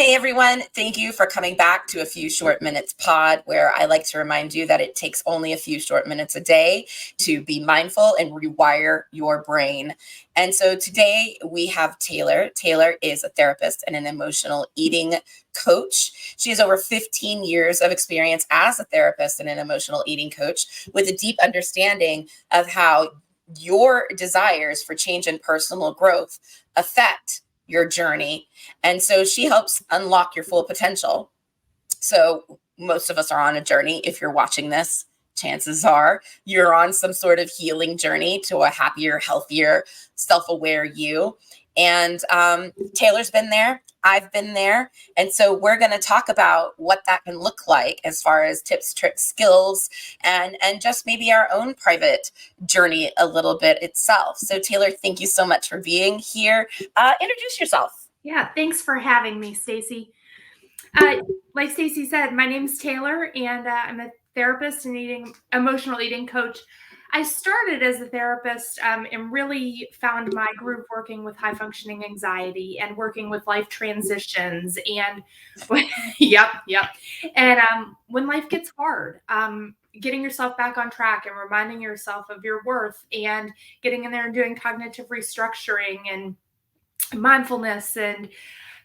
Hey everyone, thank you for coming back to A Few Short Minutes Pod, where I like to remind you that it takes only a few short minutes a day to be mindful and rewire your brain. And so today we have Tayler. Tayler is a therapist and an emotional eating coach. She has over 15 years of experience as a therapist and an emotional eating coach with a deep understanding of how your desires for change and personal growth affect your journey. And so she helps unlock your full potential. So most of us are on a journey. If you're watching this, chances are you're on some sort of healing journey to a happier, healthier, self-aware you. And Taylor's been there. I've been there. And so we're going to talk about what that can look like as far as tips, tricks, skills, and just maybe our own private journey a little bit itself. So Taylor, thank you so much for being here. Introduce yourself. Yeah, thanks for having me, Stacy. Like Stacy said, my name's Tayler, and I'm a therapist and emotional eating coach. I started as a therapist and really found my groove working with high functioning anxiety and working with life transitions. And yep. And when life gets hard, getting yourself back on track and reminding yourself of your worth and getting in there and doing cognitive restructuring and mindfulness. And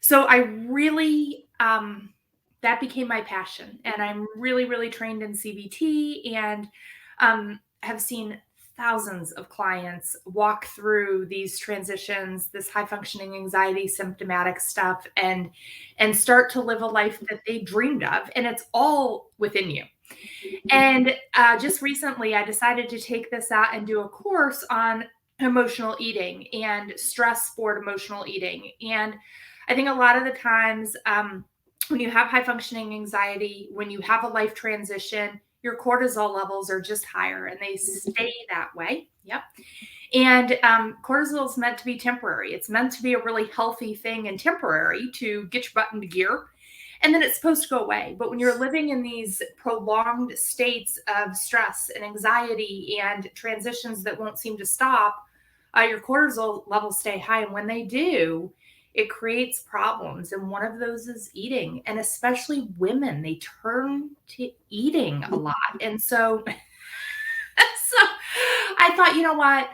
so I really, that became my passion. And I'm really trained in CBT and have seen thousands of clients walk through these transitions, this high functioning anxiety, symptomatic stuff, and start to live a life that they dreamed of. And it's all within you. And just recently, I decided to take this out and do a course on emotional eating and stress sport emotional eating. And I think a lot of the times when you have high functioning anxiety, when you have a life transition, your cortisol levels are just higher and they stay that way. Yep. And cortisol is meant to be temporary. It's meant to be a really healthy thing and temporary to get your butt into gear. And then it's supposed to go away. But when you're living in these prolonged states of stress and anxiety and transitions that won't seem to stop, your cortisol levels stay high. And when they do, it creates problems. And one of those is eating. And especially women, they turn to eating a lot. And so, I thought, you know what?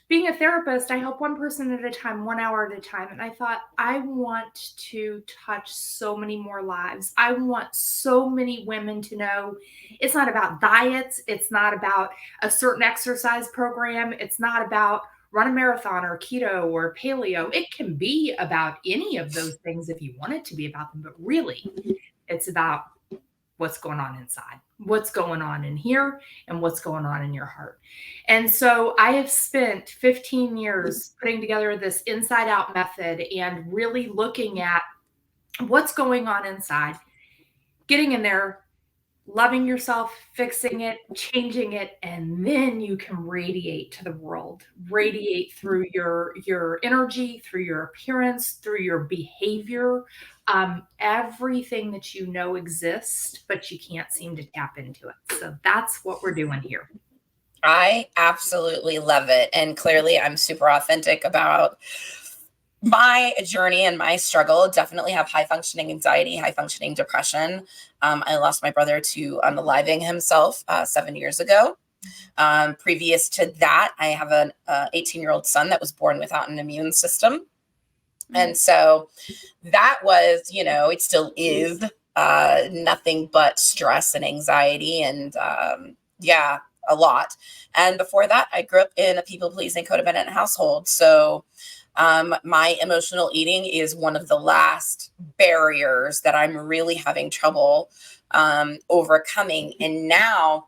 Being a therapist, I help one person at a time, 1 hour at a time. And I thought, I want to touch so many more lives. I want so many women to know it's not about diets. It's not about a certain exercise program. It's not about run a marathon or keto or paleo. It can be about any of those things if you want it to be about them. But really, it's about what's going on inside, what's going on in here, and what's going on in your heart. And so I have spent 15 years putting together this inside out method and really looking at what's going on inside, getting in there, loving yourself, fixing it, changing it, and then you can radiate to the world, radiate through your energy, through your appearance, through your behavior, everything that you know exists, but you can't seem to tap into it. So that's what we're doing here. I absolutely love it. And clearly I'm super authentic about my journey and my struggle. Definitely have high functioning anxiety, high functioning depression. I lost my brother to unaliving himself 7 years ago. Previous to that, I have an 18-year-old son that was born without an immune system. And so that was, it still is nothing but stress and anxiety and a lot. And before that, I grew up in a people-pleasing codependent household. So my emotional eating is one of the last barriers that I'm really having trouble overcoming. And now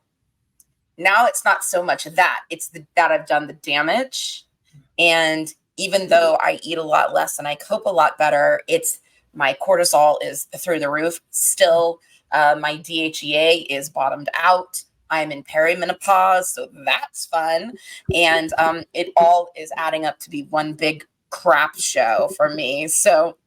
it's not so much that, it's that I've done the damage. And even though I eat a lot less and I cope a lot better, it's my cortisol is through the roof. Still, my DHEA is bottomed out. I'm in perimenopause, so that's fun. And it all is adding up to be one big crap show for me. So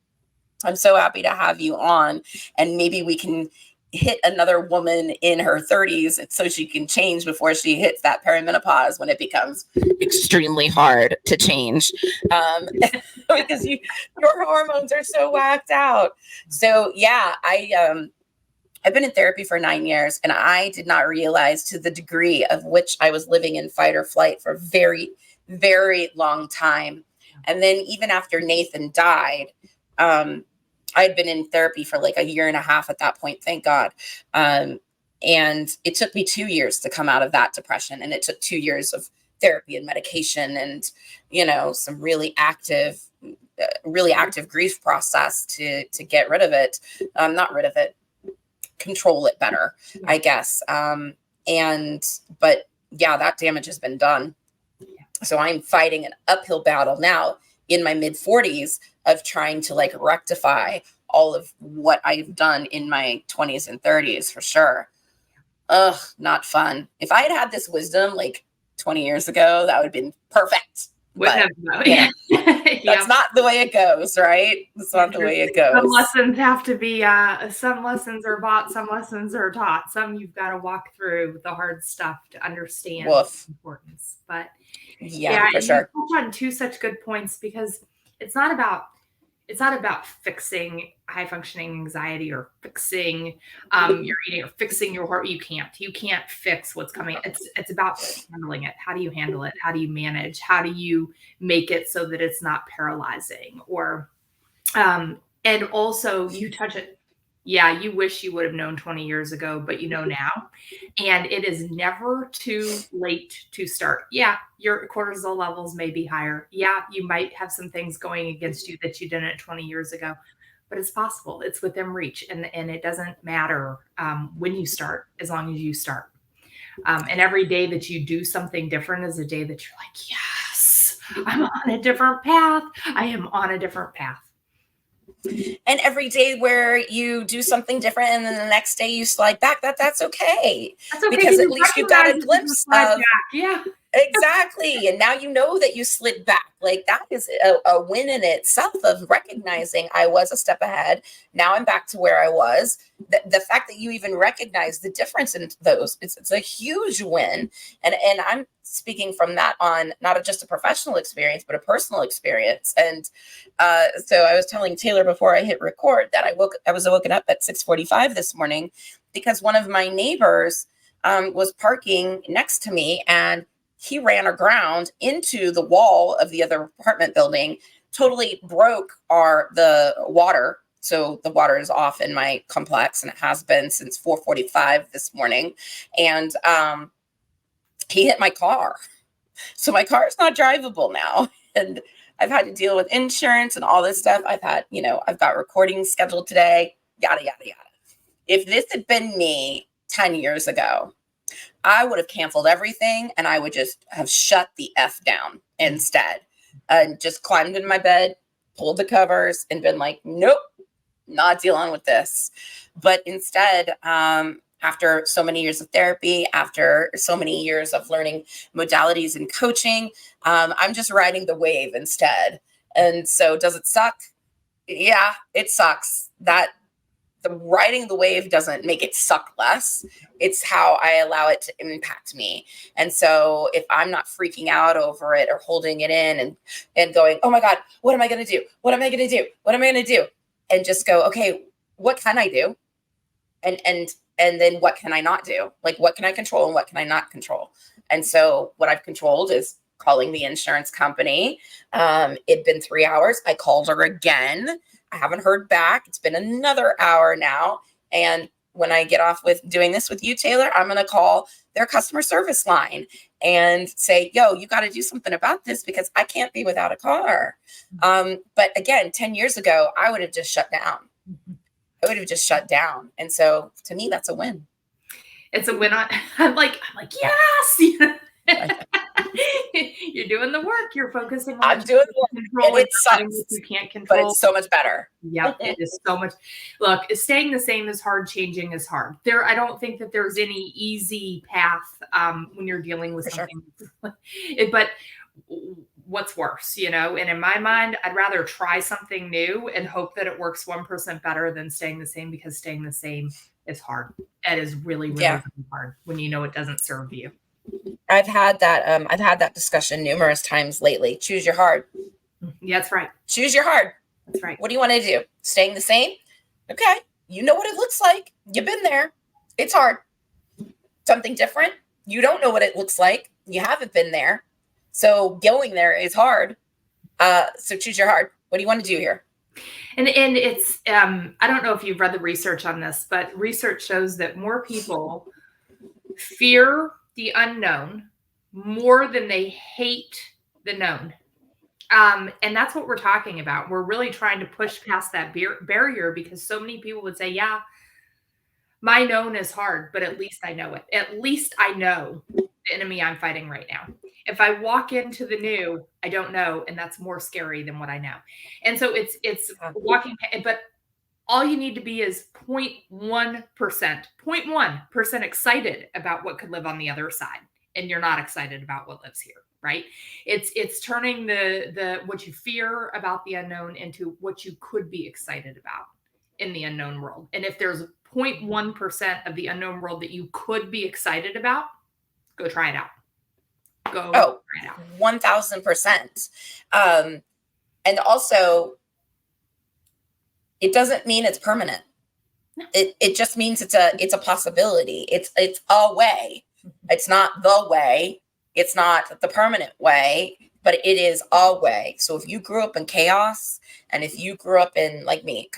I'm so happy to have you on, and maybe we can hit another woman in her 30s so she can change before she hits that perimenopause, when it becomes extremely hard to change, because your hormones are so whacked out. So yeah, I've been in therapy for 9 years, and I did not realize to the degree of which I was living in fight or flight for a very, very long time. And then even after Nathan died, I had been in therapy for like a year and a half at that point, thank God. And it took me 2 years to come out of that depression. And it took 2 years of therapy and medication and, some really active grief process to get rid of it. Not rid of it, control it better, I guess. But yeah, that damage has been done. So I'm fighting an uphill battle now in my mid 40s of trying to like rectify all of what I've done in my 20s and 30s, for sure. Ugh, not fun. If I had this wisdom like 20 years ago, that would have been perfect. But that's not the way it goes, right? That's not the way it goes. Some lessons have to be, some lessons are bought, some lessons are taught. Some you've got to walk through the hard stuff to understand the importance. But yeah, for sure. You touch on two such good points, because it's not about fixing high functioning anxiety or fixing your eating or fixing your heart. You can't fix what's coming. It's about handling it. How do you handle it? How do you manage? How do you make it so that it's not paralyzing? Or and also you touch it. Yeah, you wish you would have known 20 years ago, but you know now. And it is never too late to start. Yeah, your cortisol levels may be higher. Yeah, you might have some things going against you that you didn't 20 years ago, but it's possible. It's within reach. And it doesn't matter when you start, as long as you start. And every day that you do something different is a day that you're like, yes, I'm on a different path. I am on a different path. And every day where you do something different and then the next day you slide back, that's okay. That's okay, because at least you got a glimpse of yeah. Exactly. And now you know that you slid back. Like that is a win in itself, of recognizing I was a step ahead. Now I'm back to where I was. The fact that you even recognize the difference in those, it's a huge win. And I'm speaking from that on not just a professional experience, but a personal experience. And so I was telling Tayler before I hit record that I was woken up at 6:45 this morning because one of my neighbors was parking next to me, and he ran aground into the wall of the other apartment building, totally broke the water. So the water is off in my complex, and it has been since 4:45 this morning. And he hit my car. So my car is not drivable now. And I've had to deal with insurance and all this stuff. I've got recordings scheduled today, yada, yada, yada. If this had been me 10 years ago, I would have canceled everything and I would just have shut the F down instead, and just climbed in my bed, pulled the covers, and been like, nope, not dealing with this. But instead, after so many years of therapy, after so many years of learning modalities and coaching, I'm just riding the wave instead. And so does it suck? Yeah, it sucks. The riding the wave doesn't make it suck less. It's how I allow it to impact me. And so if I'm not freaking out over it or holding it in and going, oh my God, what am I going to do? What am I going to do? What am I going to do? And just go, okay, what can I do? And then what can I not do? Like, what can I control and what can I not control? And so what I've controlled is calling the insurance company. It'd been 3 hours. I called her again. I haven't heard back. It's been another hour now. And when I get off with doing this with you, Tayler, I'm going to call their customer service line and say, yo, you got to do something about this because I can't be without a car. But again, 10 years ago, I would have just shut down. And so to me, that's a win. It's a win. I'm like, yes. You're doing the work. You're focusing on I'm doing the work. And it sucks. You can't control. But it's so much better. Yeah, it is so much. Look, staying the same is hard. Changing is hard. I don't think that there's any easy path when you're dealing with something. Sure. But what's worse, and in my mind, I'd rather try something new and hope that it works 1% better than staying the same, because staying the same is hard. It is really, really, Yeah. really hard when you know it doesn't serve you. I've had that discussion numerous times lately. Choose your hard. Yeah, that's right. Choose your hard. That's right. What do you want to do? Staying the same? Okay. You know what it looks like. You've been there. It's hard. Something different? You don't know what it looks like. You haven't been there. So going there is hard. So choose your hard. What do you want to do here? And it's I don't know if you've read the research on this, but research shows that more people fear the unknown more than they hate the known. And that's what we're talking about. We're really trying to push past that barrier, because so many people would say, yeah, my known is hard, but at least I know it. At least I know the enemy I'm fighting right now. If I walk into the new, I don't know, and that's more scary than what I know. And so it's walking, but all you need to be is 0.1%, 0.1% excited about what could live on the other side, and you're not excited about what lives here, right? It's turning the what you fear about the unknown into what you could be excited about in the unknown world. And if there's 0.1% of the unknown world that you could be excited about, go try it out. Go try it out. 1000%. And also, it doesn't mean it's permanent. No. It just means it's a possibility. It's a way. It's not the way. It's not the permanent way, but it is a way. So if you grew up in chaos, and if you grew up in, like me,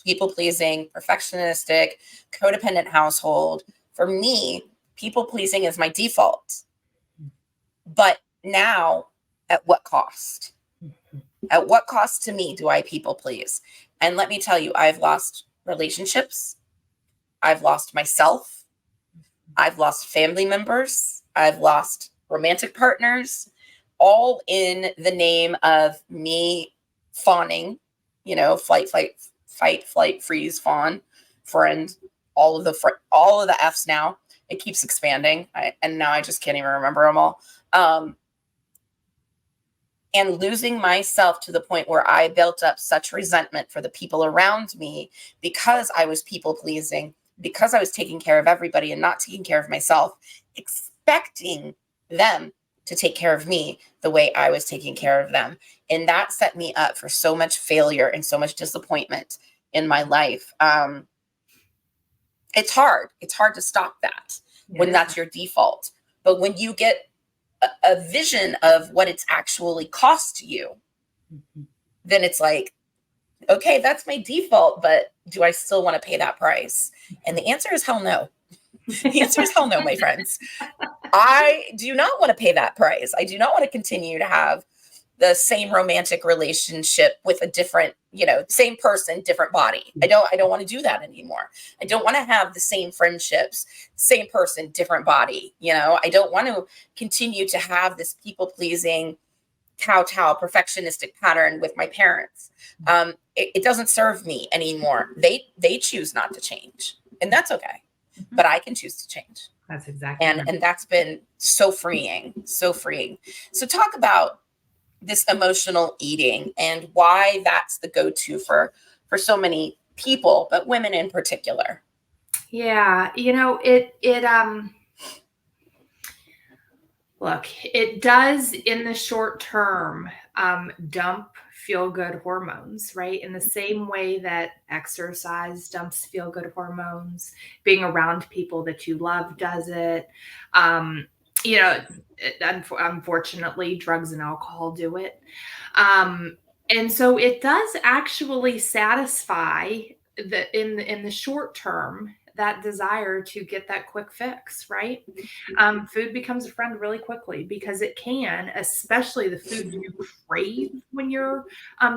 people-pleasing, perfectionistic, codependent household, for me, people-pleasing is my default. But now, at what cost? At what cost to me do I people please? And let me tell you, I've lost relationships. I've lost myself. I've lost family members. I've lost romantic partners, all in the name of me fawning, fight, flight, freeze, fawn, friend, all of the F's now. It keeps expanding. And now I just can't even remember them all. And losing myself to the point where I built up such resentment for the people around me because I was people pleasing, because I was taking care of everybody and not taking care of myself, expecting them to take care of me the way I was taking care of them. And that set me up for so much failure and so much disappointment in my life. It's hard. It's hard to stop that when that's your default. But when you get a vision of what it's actually cost you, then it's like, okay, that's my default, but do I still want to pay that price? And the answer is hell no. The answer is hell no, my friends. I do not want to pay that price. I do not want to continue to have the same romantic relationship with a different, same person, different body. I don't want to do that anymore. I don't want to have the same friendships, same person, different body. I don't want to continue to have this people pleasing, kowtow, perfectionistic pattern with my parents. It doesn't serve me anymore. They choose not to change, and that's okay. But I can choose to change. That's exactly right. And that's been so freeing, so freeing. So talk about this emotional eating and why that's the go-to for so many people, but women in particular. Yeah, look, it does in the short term dump feel-good hormones, right? In the same way that exercise dumps feel-good hormones, being around people that you love does it. Unfortunately, drugs and alcohol do it. And so it does actually satisfy in the short term that desire to get that quick fix, right? Food becomes a friend really quickly because it can, especially the food you crave when you're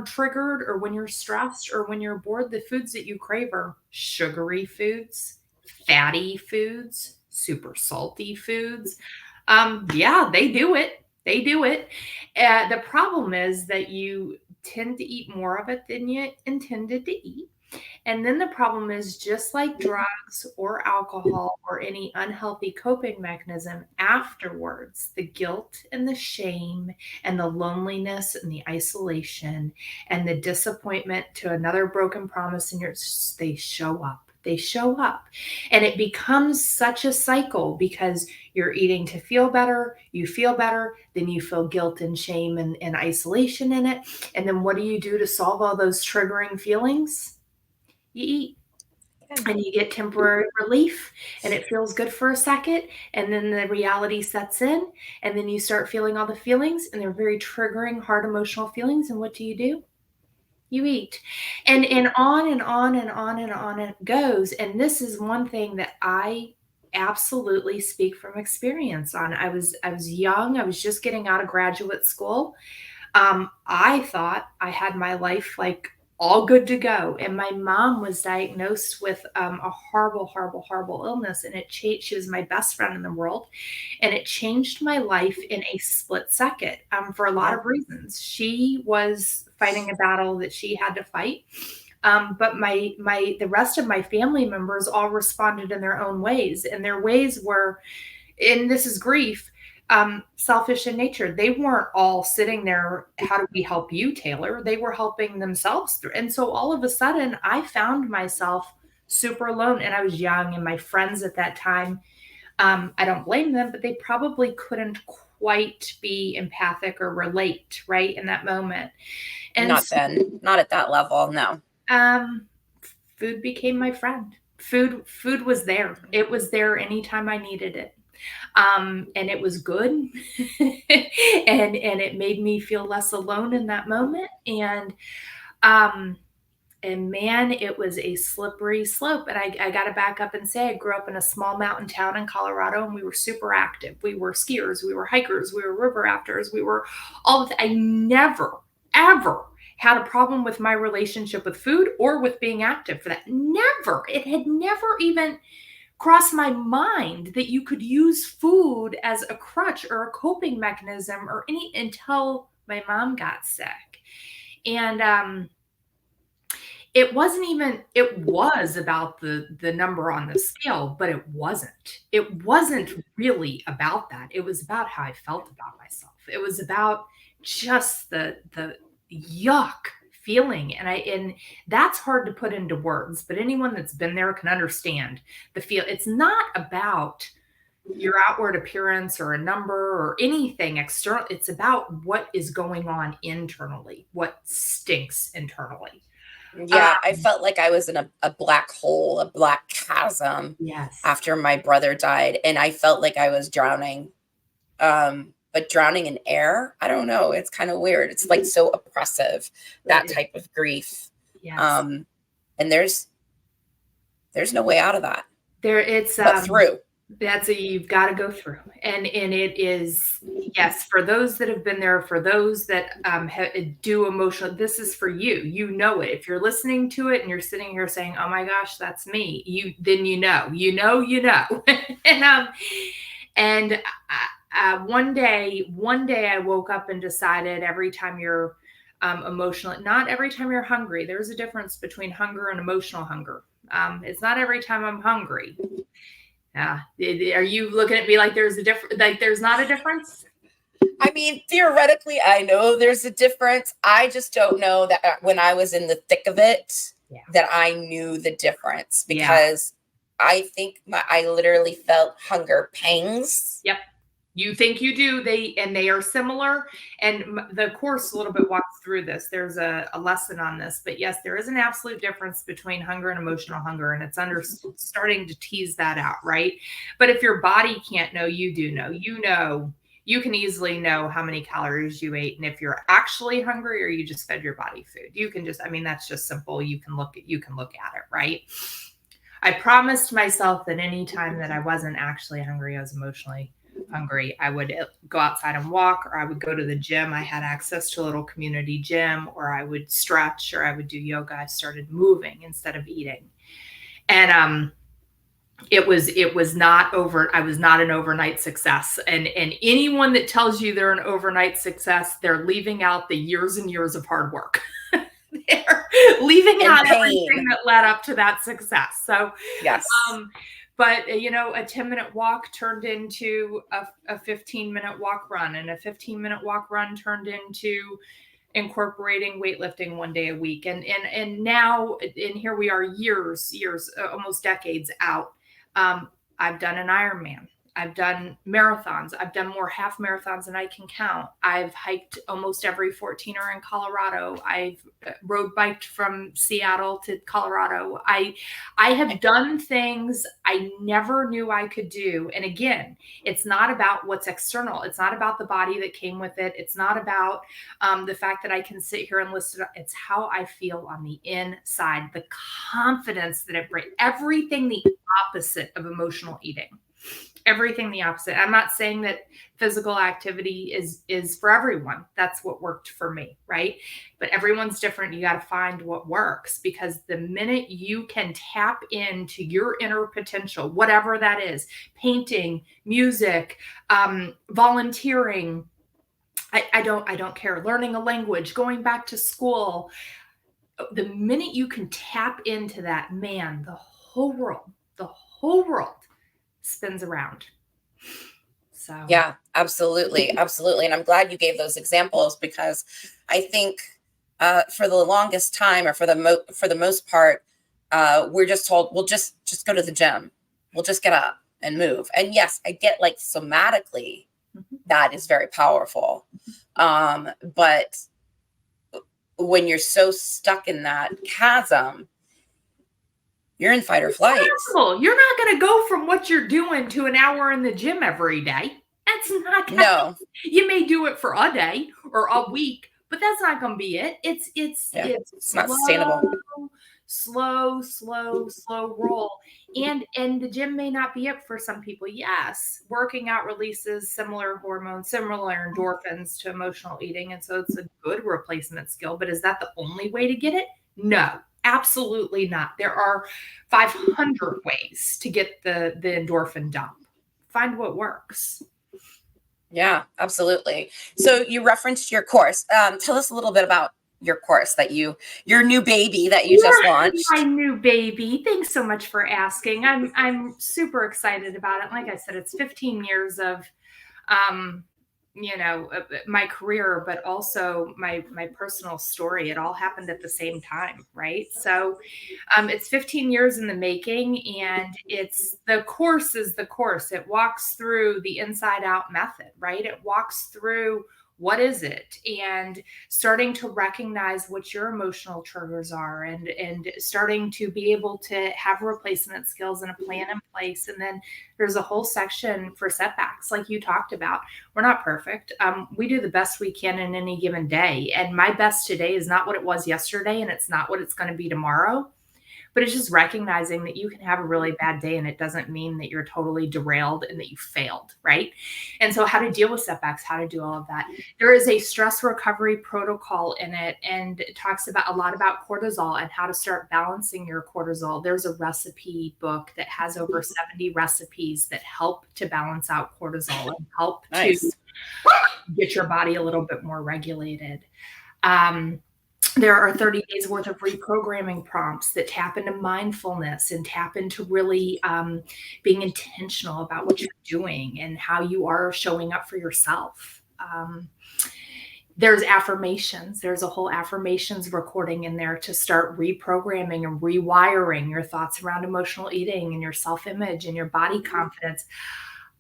triggered or when you're stressed or when you're bored. The foods that you crave are sugary foods, fatty foods, super salty foods. Yeah, they do it. They do it. The problem is that you tend to eat more of it than you intended to eat. And then the problem is, just like drugs or alcohol or any unhealthy coping mechanism, afterwards, the guilt and the shame and the loneliness and the isolation and the disappointment to another broken promise in they show up. They show up. And it becomes such a cycle because you're eating to feel better, then you feel guilt and shame and isolation in it. And then what do you do to solve all those triggering feelings? You eat. And you get temporary relief and it feels good for a second. And then the reality sets in. And then you start feeling all the feelings, and they're very triggering, hard emotional feelings. And what do? You eat. And on and on and on and on it goes. And this is one thing that I absolutely speak from experience on. I was young. I was just getting out of graduate school. I thought I had my life like all good to go. And my mom was diagnosed with a horrible, horrible, horrible illness. And it changed. She was my best friend in the world. And it changed my life in a split second for a lot of reasons. She was fighting a battle that she had to fight. But the rest of my family members all responded in their own ways. And their ways were, and this is grief, selfish in nature. They weren't all sitting there, how do we help you, Tayler? They were helping themselves through. And so all of a sudden I found myself super alone, and I was young, and my friends at that time, I don't blame them, but they probably couldn't quite be empathic or relate right in that moment. And not then, not at that level. No. Food became my friend. Food was there. It was there anytime I needed it. And it was good. and it made me feel less alone in that moment. And man, it was a slippery slope. And I got to back up and say, I grew up in a small mountain town in Colorado, and we were super active. We were skiers, we were hikers, we were river rafters, we were all I never, ever had a problem with my relationship with food or with being active for that. Never. It had never even crossed my mind that you could use food as a crutch or a coping mechanism or until my mom got sick. And it was about the number on the scale, but it wasn't really about that. It was about how I felt about myself. It was about just the yuck feeling. And that's hard to put into words, but anyone that's been there can understand the feel. It's not about your outward appearance or a number or anything external. It's about what is going on internally, what stinks internally. Yeah, I felt like I was in a black hole, a black chasm. Yes. After my brother died, and I felt like I was drowning. But drowning in air, I don't know. It's kind of weird. It's like so oppressive, that type of grief. Yes. And there's no way out of that. But through. You've got to go through. And it is, yes, for those that have been there, for those that do emotional, this is for you. You know it. If you're listening to it and you're sitting here saying, oh my gosh, that's me, then you know. And one day I woke up and decided every time you're emotional, not every time you're hungry. There's a difference between hunger and emotional hunger. It's not every time I'm hungry. Are you looking at me like there's not a difference? I mean, theoretically, I know there's a difference. I just don't know that when I was in the thick of it, that I knew the difference, because I think I literally felt hunger pangs. Yep. You think you do. They are similar. And the course a little bit walks through this. There's a lesson on this. But yes, there is an absolute difference between hunger and emotional hunger. And it's starting to tease that out, right? But if your body can't know, you do know. You can easily know how many calories you ate. And if you're actually hungry or you just fed your body food, you can just, that's just simple. You can look at it, right? I promised myself that any time that I wasn't actually hungry, I was emotionally hungry. I would go outside and walk, or I would go to the gym. I had access to a little community gym, or I would stretch, or I would do yoga. I started moving instead of eating. And it was not over. I was not an overnight success. And anyone that tells you they're an overnight success, they're leaving out the years and years of hard work. They're leaving out everything that led up to that success. So yes. But, a 10-minute walk turned into a 15-minute walk run, and a 15-minute walk run turned into incorporating weightlifting 1 day a week. And now, and here we are years, almost decades out. I've done an Ironman. I've done marathons. I've done more half marathons than I can count. I've hiked almost every 14er in Colorado. I've road biked from Seattle to Colorado. I have done things I never knew I could do. And again, it's not about what's external. It's not about the body that came with it. It's not about the fact that I can sit here and list it. It's how I feel on the inside, the confidence that it brings, everything the opposite of emotional eating. Everything the opposite. I'm not saying that physical activity is for everyone. That's what worked for me, right? But everyone's different. You got to find what works, because the minute you can tap into your inner potential, whatever that is, painting, music, volunteering, I don't care, learning a language, going back to school, the minute you can tap into that, man, the whole world spins around. So yeah, absolutely. And I'm glad you gave those examples, because I think for the longest time, or for the most part, we're just told, we'll just go to the gym. We'll just get up and move. And yes, I get, like, somatically, that is very powerful. But when you're so stuck in that chasm, you're in fight or flight. You're not going to go from what you're doing to an hour in the gym every day. That's not going to. No. You may do it for a day or a week, but that's not going to be it. It's not sustainable. Slow roll. And the gym may not be it for some people. Yes, working out releases similar hormones, similar endorphins to emotional eating, and so it's a good replacement skill. But is that the only way to get it? No. Absolutely not. There are 500 ways to get the endorphin dump. Find what works. Yeah, absolutely. So you referenced your course. Tell us a little bit about your course, your new baby that you just launched. My new baby. Thanks so much for asking. I'm super excited about it. Like I said, it's 15 years of my career, but also my personal story. It all happened at the same time, right? So it's 15 years in the making, and the course is the course. It walks through the inside out method, right? It walks through what is it, and starting to recognize what your emotional triggers are, and starting to be able to have replacement skills and a plan in place. And then there's a whole section for setbacks, like you talked about. We're not perfect. We do the best we can in any given day, and my best today is not what it was yesterday, and it's not what it's going to be tomorrow. But it's just recognizing that you can have a really bad day, and it doesn't mean that you're totally derailed and that you failed, right? And so how to deal with setbacks, how to do all of that. There is a stress recovery protocol in it, and it talks a lot about cortisol and how to start balancing your cortisol. There's a recipe book that has over 70 recipes that help to balance out cortisol and help to get your body a little bit more regulated. There are 30 days worth of reprogramming prompts that tap into mindfulness and tap into really being intentional about what you're doing and how you are showing up for yourself. There's affirmations. There's a whole affirmations recording in there to start reprogramming and rewiring your thoughts around emotional eating and your self-image and your body confidence.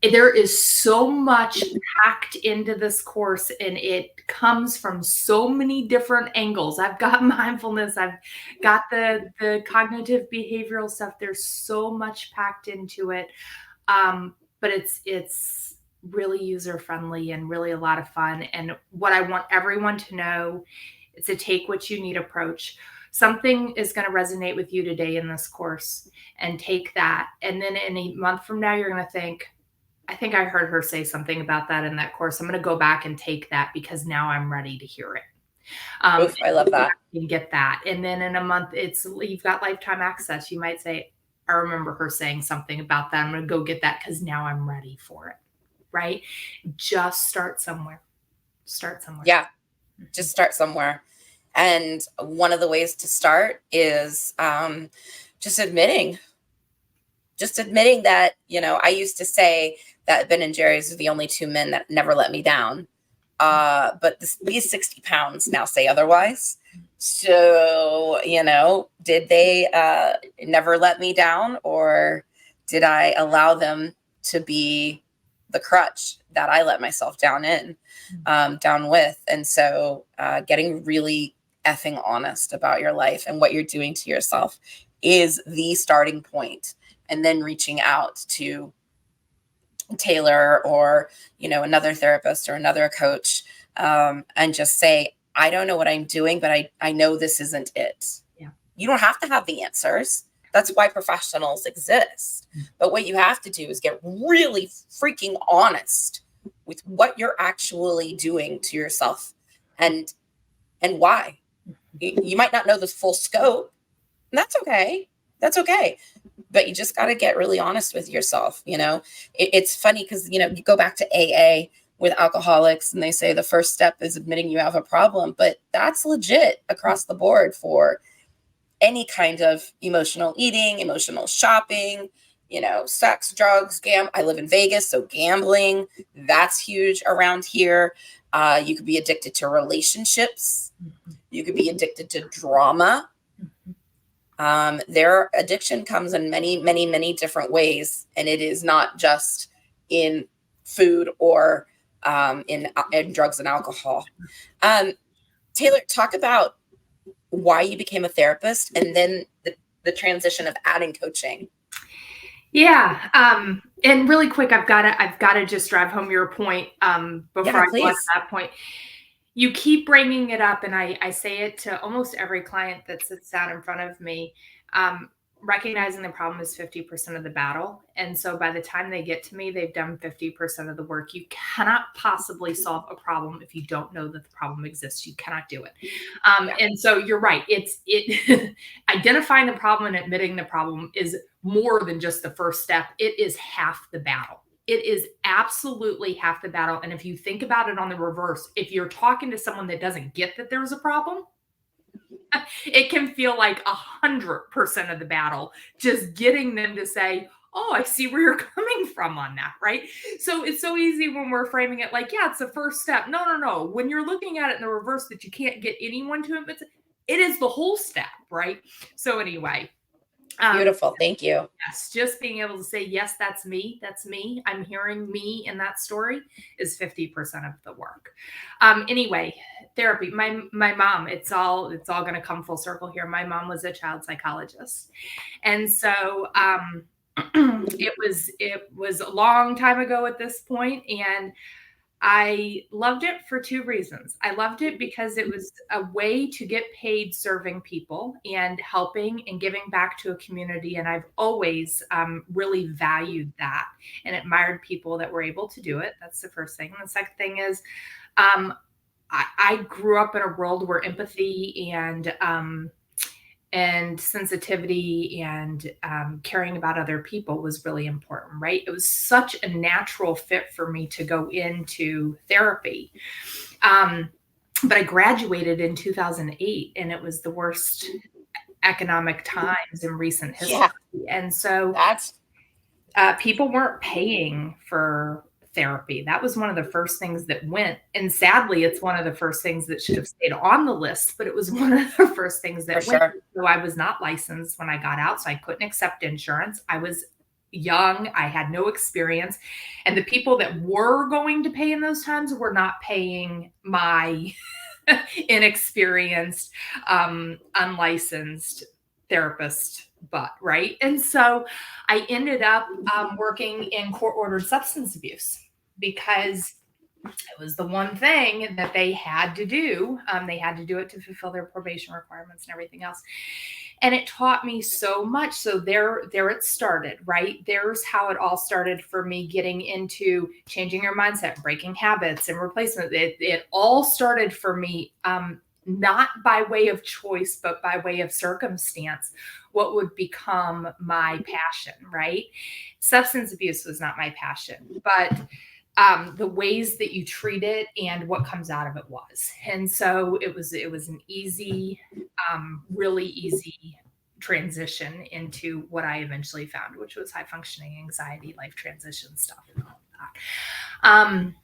There is so much packed into this course, and it comes from so many different angles. I've got mindfulness. I've got the cognitive behavioral stuff. There's so much packed into it. But it's really user-friendly and really a lot of fun. And what I want everyone to know is to take what you need approach. Something is going to resonate with you today in this course, and take that. And then in a month from now, you're going to think, I think I heard her say something about that in that course. I'm going to go back and take that because now I'm ready to hear it. I love that. You can get that. And then in a month, you've got lifetime access. You might say, I remember her saying something about that. I'm going to go get that because now I'm ready for it. Right? Just start somewhere. Yeah. Just start somewhere. And one of the ways to start is just admitting that, I used to say that Ben and Jerry's are the only two men that never let me down. But these 60 pounds now say otherwise. So, did they never let me down, or did I allow them to be the crutch that I let myself down with? And so getting really effing honest about your life and what you're doing to yourself is the starting point. And then reaching out to Tayler or, another therapist or another coach, and just say, I don't know what I'm doing, but I know this isn't it. Yeah. You don't have to have the answers. That's why professionals exist. But what you have to do is get really freaking honest with what you're actually doing to yourself and why. You might not know the full scope, and that's okay. That's okay. But you just got to get really honest with yourself. It's funny because, you go back to AA with alcoholics and they say the first step is admitting you have a problem, but that's legit across the board for any kind of emotional eating, emotional shopping, sex, drugs, I live in Vegas, so gambling, that's huge around here. You could be addicted to relationships. You could be addicted to drama. Their addiction comes in many, many, many different ways, and it is not just in food or in drugs and alcohol. Tayler, talk about why you became a therapist, and then the transition of adding coaching. Yeah. And really quick, I've got to just drive home your point before I go to that point. You keep bringing it up, and I say it to almost every client that sits down in front of me. Recognizing the problem is 50% of the battle. And so by the time they get to me, they've done 50% of the work. You cannot possibly solve a problem if you don't know that the problem exists. You cannot do it. And so you're right. It identifying the problem and admitting the problem is more than just the first step. It is half the battle. It is absolutely half the battle. And if you think about it on the reverse, if you're talking to someone that doesn't get that there's a problem, it can feel like 100% of the battle, just getting them to say, oh, I see where you're coming from on that, right? So it's so easy when we're framing it like, yeah, it's the first step. No. When you're looking at it in the reverse that you can't get anyone to it, it is the whole step, right? So anyway. Beautiful. Thank you. Yes. Just being able to say, yes, that's me. That's me. I'm hearing me in that story is 50% of the work. Anyway, therapy. My mom, it's all going to come full circle here. My mom was a child psychologist. And so, it was a long time ago at this point, and I loved it for two reasons. I loved it because it was a way to get paid serving people and helping and giving back to a community. And I've always really valued that and admired people that were able to do it. That's the first thing. And the second thing is I grew up in a world where empathy and sensitivity and caring about other people was really important, right? It was such a natural fit for me to go into therapy. But I graduated in 2008, and it was the worst economic times in recent history. Yeah. And so people weren't paying for therapy. That was one of the first things that went. And sadly, it's one of the first things that should have stayed on the list, but it was one of the first things that went. Sure. So I was not licensed when I got out, so I couldn't accept insurance. I was young. I had no experience. And the people that were going to pay in those times were not paying my inexperienced, unlicensed therapist butt, right? And so I ended up working in court-ordered substance abuse because it was the one thing that they had to do. They had to do it to fulfill their probation requirements and everything else. And it taught me so much. So there it started, right? There's how it all started for me getting into changing your mindset, breaking habits and replacement. It all started for me, not by way of choice, but by way of circumstance, what would become my passion, right? Substance abuse was not my passion, but the ways that you treat it and what comes out of it was. And so it was an easy, really easy transition into what I eventually found, which was high functioning anxiety, life transition stuff and all of that.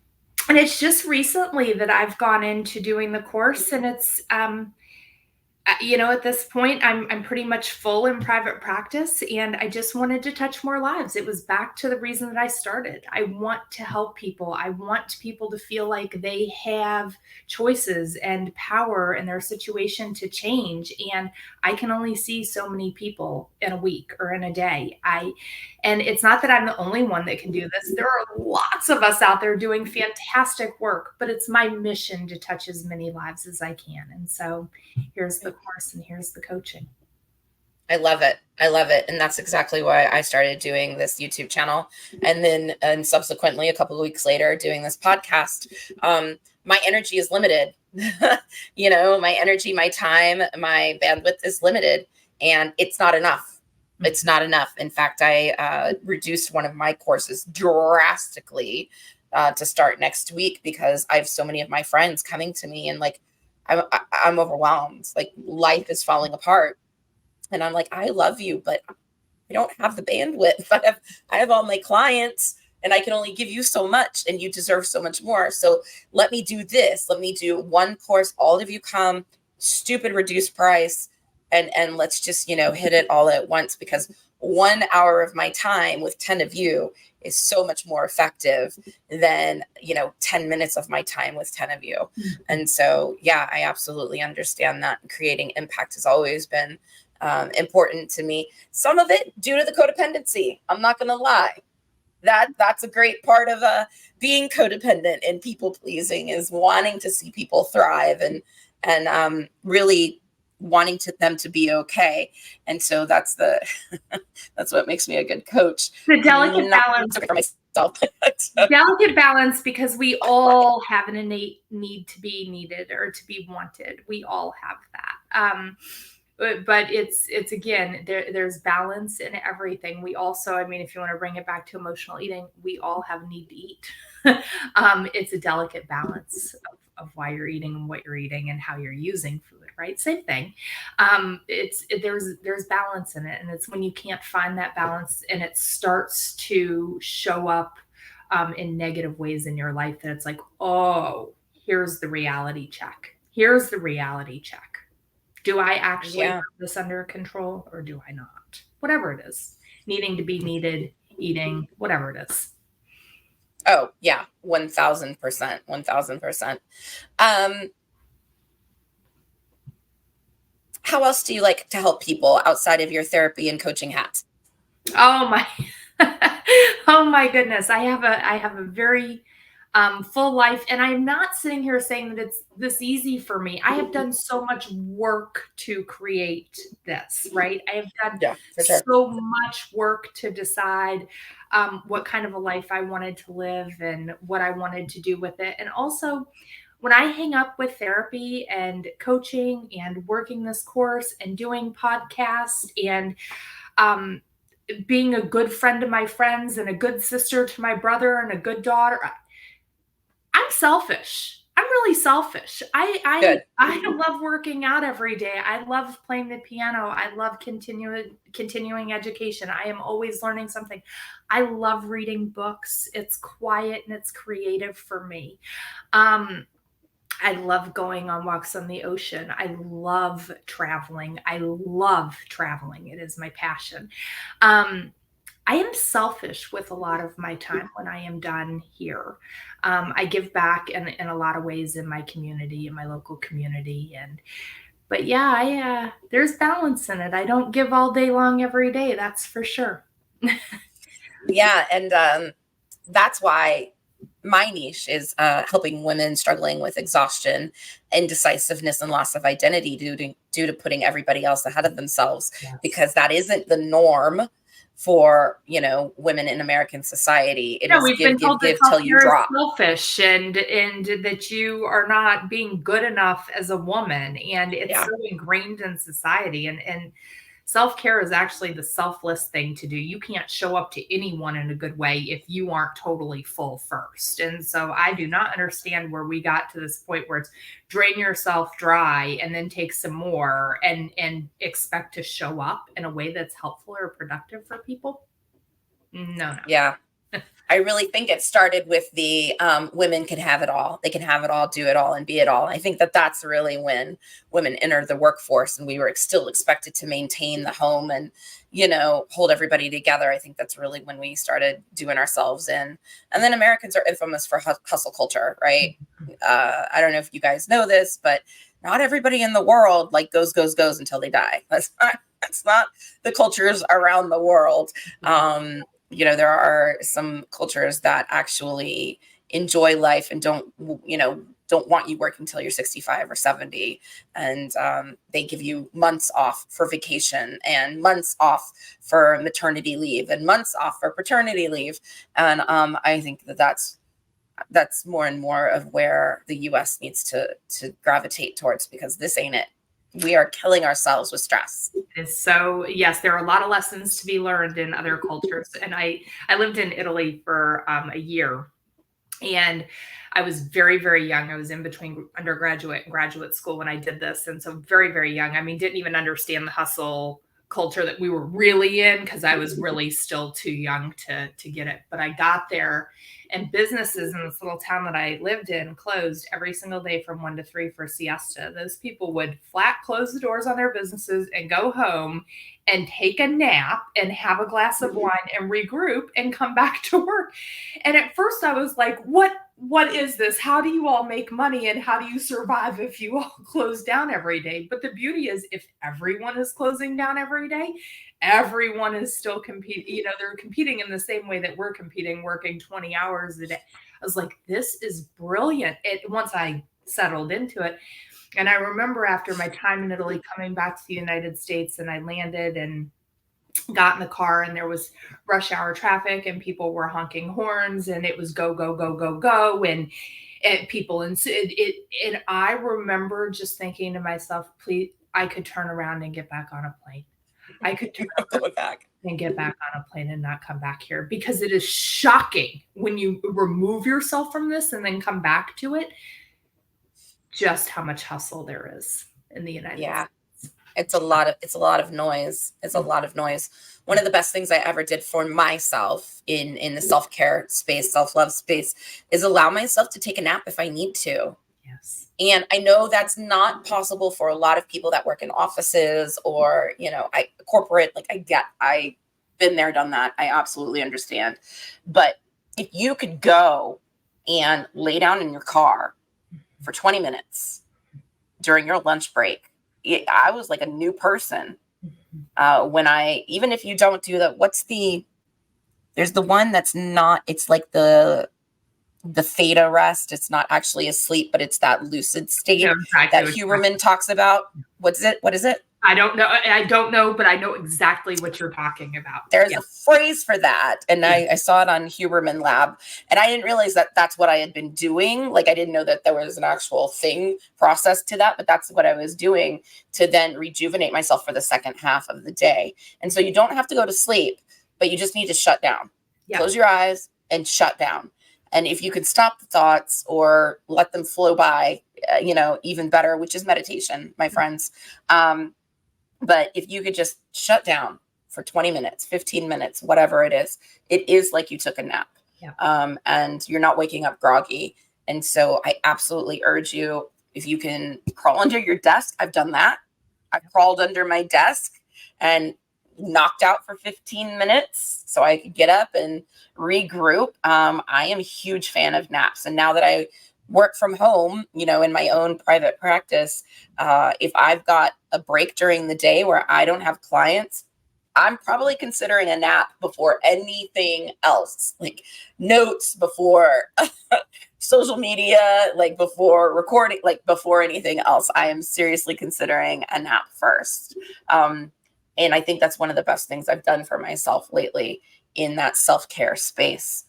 And it's just recently that I've gone into doing the course, and it's at this point, I'm pretty much full in private practice, and I just wanted to touch more lives. It was back to the reason that I started. I want to help people. I want people to feel like they have choices and power in their situation to change. And I can only see so many people in a week or in a day. And it's not that I'm the only one that can do this. There are lots of us out there doing fantastic work, but it's my mission to touch as many lives as I can. And so here's the course and here's the coaching. I love it. I love it. And that's exactly why I started doing this YouTube channel. And subsequently, a couple of weeks later, doing this podcast. My energy is limited. My energy, my time, my bandwidth is limited, and it's not enough. It's not enough. In fact, I reduced one of my courses drastically to start next week because I have so many of my friends coming to me, and like, I'm overwhelmed. Like, life is falling apart. And I'm like, I love you, but I don't have the bandwidth. I have all my clients, and I can only give you so much, and you deserve so much more. So let me do this. Let me do one course. All of you come, stupid reduced price, and let's just, hit it all at once, because 1 hour of my time with 10 of you is so much more effective than, 10 minutes of my time with 10 of you. Mm-hmm. And so, yeah, I absolutely understand that. Creating impact has always been important to me. Some of it due to the codependency. I'm not going to lie. That's a great part of being codependent and people pleasing, is wanting to see people thrive and really wanting them to be okay. And so that's that's what makes me a good coach. The delicate balance for myself. Delicate balance, because we all have an innate need to be needed or to be wanted. We all have that. But it's again, there's balance in everything. We also, if you want to bring it back to emotional eating, we all have a need to eat. It's a delicate balance of why you're eating and what you're eating and how you're using food, right? Same thing. There's balance in it. And it's when you can't find that balance and it starts to show up in negative ways in your life, that it's like, oh, here's the reality check. Here's the reality check. Do I actually have this under control, or do I not? Whatever it is, needing to be needed, eating, whatever it is. Oh yeah, 1,000%, 1,000%. How else do you like to help people outside of your therapy and coaching hat? Oh my, oh my goodness! I have a very full life. And I'm not sitting here saying that it's this easy for me. I have done so much work to create this, right? I have done so much work to decide what kind of a life I wanted to live and what I wanted to do with it. And also, when I hang up with therapy and coaching and working this course and doing podcasts and being a good friend to my friends and a good sister to my brother and a good daughter, I'm selfish. I'm really selfish. I love working out every day. I love playing the piano. I love continuing education. I am always learning something. I love reading books. It's quiet and it's creative for me. I love going on walks on the ocean. I love traveling. It is my passion. I am selfish with a lot of my time when I am done here. I give back in a lot of ways in my community, in my local community. But yeah, there's balance in it. I don't give all day long every day. That's for sure. Yeah. And that's why my niche is helping women struggling with exhaustion, indecisiveness, and loss of identity due to putting everybody else ahead of themselves, because that isn't the norm for women in American society. It is give till you drop. Selfish and that you are not being good enough as a woman, and it's so ingrained in society. And self-care is actually the selfless thing to do. You can't show up to anyone in a good way if you aren't totally full first. And so I do not understand where we got to this point where it's drain yourself dry and then take some more and expect to show up in a way that's helpful or productive for people. No. Yeah. I really think it started with the women can have it all. They can have it all, do it all, and be it all. I think that that's really when women entered the workforce and we were still expected to maintain the home and, hold everybody together. I think that's really when we started doing ourselves in. And then Americans are infamous for hustle culture, right? I don't know if you guys know this, but not everybody in the world like goes until they die. That's not the cultures around the world. There are some cultures that actually enjoy life and don't want you working until you're 65 or 70. And they give you months off for vacation and months off for maternity leave and months off for paternity leave. And I think that's more and more of where the US needs to gravitate towards, because this ain't it. We are killing ourselves with stress. So yes, there are a lot of lessons to be learned in other cultures. And I lived in Italy for a year, and I was very, very young. I was in between undergraduate and graduate school when I did this. And so very, very young. I mean, didn't even understand the hustle culture that we were really in, because I was really still too young to get it. But I got there, and businesses in this little town that I lived in closed every single day from 1 to 3 for siesta. Those people would flat close the doors on their businesses and go home and take a nap and have a glass of wine and regroup and come back to work. And at first I was like, what is this? How do you all make money, and how do you survive if you all close down every day? But the beauty is, if everyone is closing down every day, everyone is still competing. They're competing in the same way that we're competing, working 20 hours a day. I was like, this is brilliant. Once I settled into it. And I remember after my time in Italy, coming back to the United States, and I landed and got in the car, and there was rush hour traffic and people were honking horns, and it was go, go, go, go, go. And people, and I remember just thinking to myself, please, I could turn around and get back on a plane. I could turn around back and get back on a plane and not come back here, because it is shocking when you remove yourself from this and then come back to it, just how much hustle there is in the United States. It's a lot of noise. It's a lot of noise. One of the best things I ever did for myself in the self-care space, self-love space, is allow myself to take a nap if I need to. Yes. And I know that's not possible for a lot of people that work in offices or, corporate. Like I've been there, done that. I absolutely understand. But if you could go and lay down in your car for 20 minutes during your lunch break, I was like a new person. Even if you don't do that, there's the one that's not, it's like the theta rest. It's not actually asleep, but it's that lucid state that Huberman talks about. What is it? I don't know, but I know exactly what you're talking about. There's a phrase for that. And I saw it on Huberman Lab, and I didn't realize that that's what I had been doing. Like, I didn't know that there was an actual process to that, but that's what I was doing to then rejuvenate myself for the second half of the day. And so you don't have to go to sleep, but you just need to shut down. Close your eyes and shut down. And if you could stop the thoughts or let them flow by, even better, which is meditation, my friends. But if you could just shut down for 20 minutes, 15 minutes, whatever it is like you took a nap. And you're not waking up groggy. And so I absolutely urge you, if you can crawl under your desk. I've done that. I crawled under my desk and knocked out for 15 minutes so I could get up and regroup. I am a huge fan of naps. And now that I work from home, in my own private practice, if I've got a break during the day where I don't have clients, I'm probably considering a nap before anything else, like notes, before social media, like before recording, like before anything else. I am seriously considering a nap first. And I think that's one of the best things I've done for myself lately in that self-care space,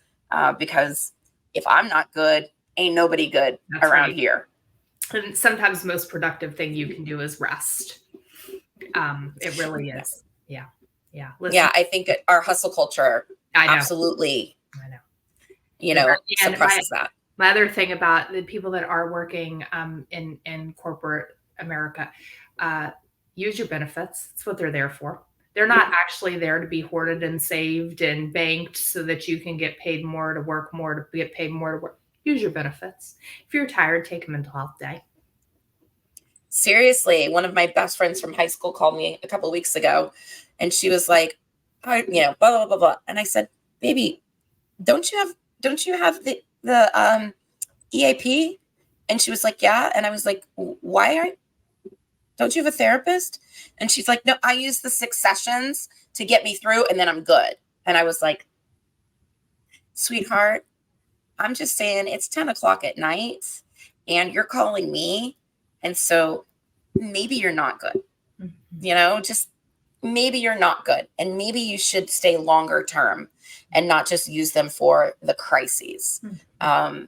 because if I'm not good, ain't nobody good around here. And sometimes the most productive thing you can do is rest. It really is. Yeah. Listen. I think our hustle culture absolutely, suppresses that. My other thing about the people that are working in corporate America, use your benefits. That's what they're there for. They're not actually there to be hoarded and saved and banked so that you can get paid more to work more, to get paid more to work. Use your benefits. If you're tired, take a mental health day. Seriously, one of my best friends from high school called me a couple of weeks ago, and she was like, blah, blah, blah, blah. And I said, baby, don't you have the EAP? And she was like, yeah. And I was like, don't you have a therapist? And she's like, no, I use the 6 sessions to get me through, and then I'm good. And I was like, sweetheart, I'm just saying it's 10 o'clock at night and you're calling me. And so maybe you're not good, just maybe you're not good. And maybe you should stay longer term and not just use them for the crises. And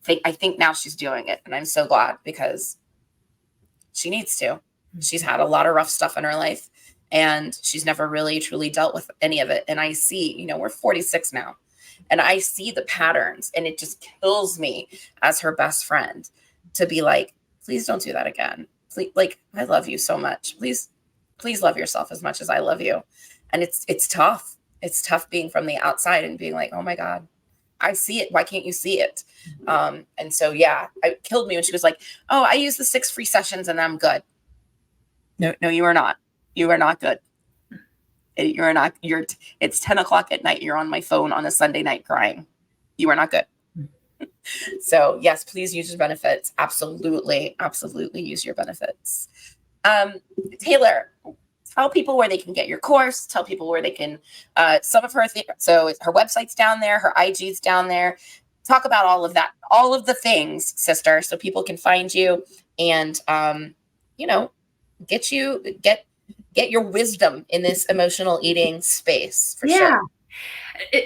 I think now she's doing it. And I'm so glad, because she needs to. She's had a lot of rough stuff in her life, and she's never really truly dealt with any of it. And I see, we're 46 now, and I see the patterns, and it just kills me as her best friend to be like, please don't do that again. Please, I love you so much. Please love yourself as much as I love you. And it's tough. It's tough being from the outside and being like, oh my God, I see it. Why can't you see it? And so, yeah, it killed me when she was like, oh, I use the 6 free sessions and I'm good. No, you are not. You are not good. You're not. It's 10 o'clock at night. You're on my phone on a Sunday night crying. You are not good. So yes, please use your benefits. Absolutely. Absolutely use your benefits. Tayler, tell people where they can get your course. Tell people where they can, some of her, so her website's down there, her IG's down there. Talk about all of that, all of the things, sister, so people can find you and, get your wisdom in this emotional eating space for sure.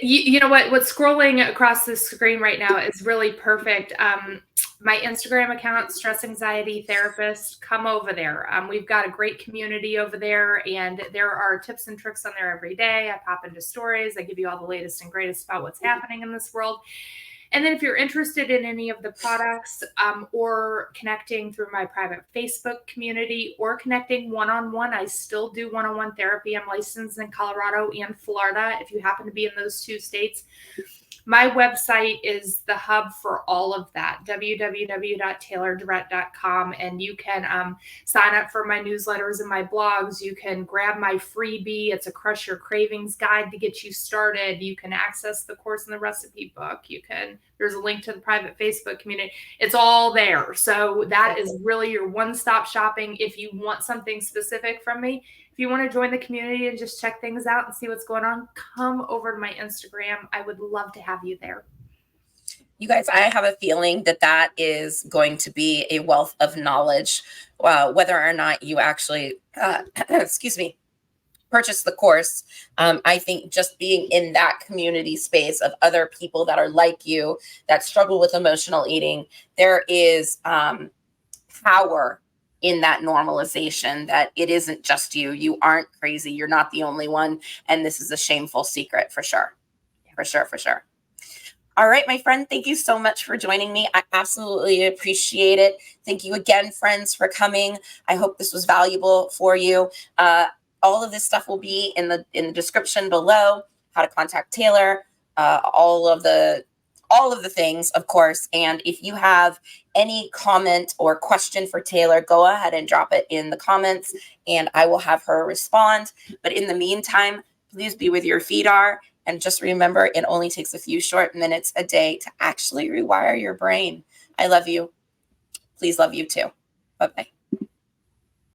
You know what's scrolling across the screen right now is really perfect. My Instagram account, Stress Anxiety Therapist, come over there. We've got a great community over there, and there are tips and tricks on there every day. I pop into stories. I give you all the latest and greatest about what's happening in this world. And then if you're interested in any of the products, or connecting through my private Facebook community, or connecting one-on-one, I still do one-on-one therapy. I'm licensed in Colorado and Florida, if you happen to be in those 2 states. My website is the hub for all of that, www.taylordurrett.com. And you can sign up for my newsletters and my blogs. You can grab my freebie. It's a Crush Your Cravings guide to get you started. You can access the course and the recipe book. There's a link to the private Facebook community. It's all there. So that is really your one-stop shopping. If you want something specific from me, if you want to join the community and just check things out and see what's going on, come over to my Instagram. I would love to have you there. You guys, I have a feeling that is going to be a wealth of knowledge, whether or not you actually, purchase the course. I think just being in that community space of other people that are like you, that struggle with emotional eating, there is power in that normalization, that it isn't just you. You aren't crazy. You're not the only one. And this is a shameful secret for sure. For sure. All right, my friend, thank you so much for joining me. I absolutely appreciate it. Thank you again, friends, for coming. I hope this was valuable for you. All of this stuff will be in the description below, how to contact Tayler, all of the things, of course. And if you have any comment or question for Tayler, go ahead and drop it in the comments and I will have her respond. But in the meantime, please be with your feedar. And just remember, it only takes a few short minutes a day to actually rewire your brain. I love you. Please love you too. Bye-bye.